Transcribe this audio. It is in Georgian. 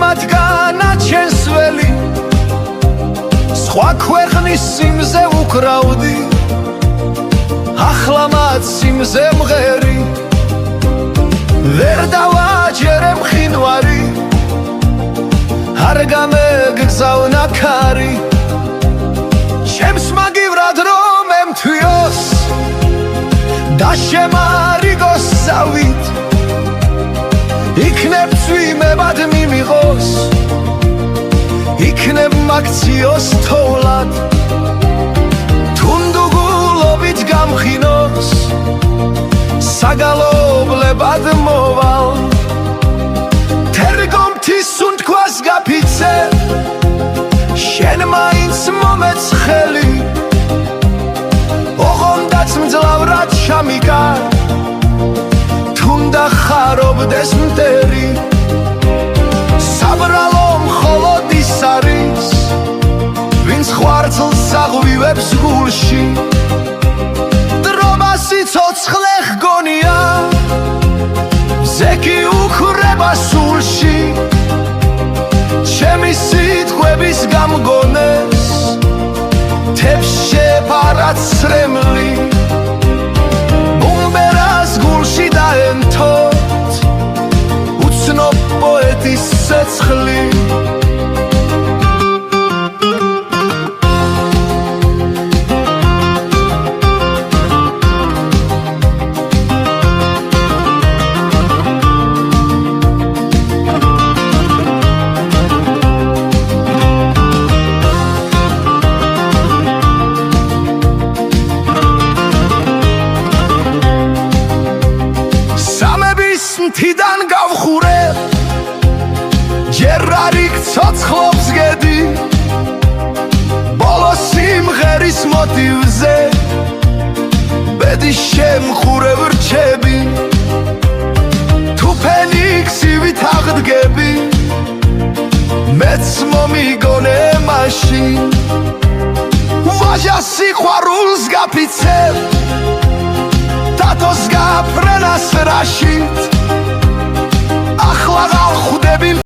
მათგანა ჩემს ველი სხვა ქვეყნის სიმზე უკრავდი ახლა მათ სიმზე მღერი ვერ დავაჯერე მყინვარი არ გამეგზავნა ქარი ჩემს მაგივრად რომ ემთვიოს და შემარიგოს სავით იქნებ წვიმებად მიმიღოს იქნებ მაქციოს თოვლად თუნდუგულობით გამხინოს საგალობლებად მოვალ თერგომთის უნთქვას გაფიცე შენ მაინც მომეცხელი ოღონდაც მძლავრად ჩამიკარ თუნდა ხარობდეს მტერი საბრალო მხოლოდ ის არის ვინც ხვარცლს აღვივებს გულში დრომა სიცოცხლე ჰგონია ზექი უხრება სულში ჩემი სიტყვების გამგონეს თებს შეფარა ცრემლი ბუმბერას გულში დაენთოთ უცნობ პოეტის ცეცხლი მთიდან გავხურებ ჯერ არ იქ ცოცხლობს გედი ბოლო სიმღერის მოტივზე ბედის შემხურებ რჩები თუ ფენიქსივით აღდგები მეც მომიგონე მაშინ ვაჟა სიყვარულს გაფიცებ დათოს გაფრენას რაშით ახლა გავხვდები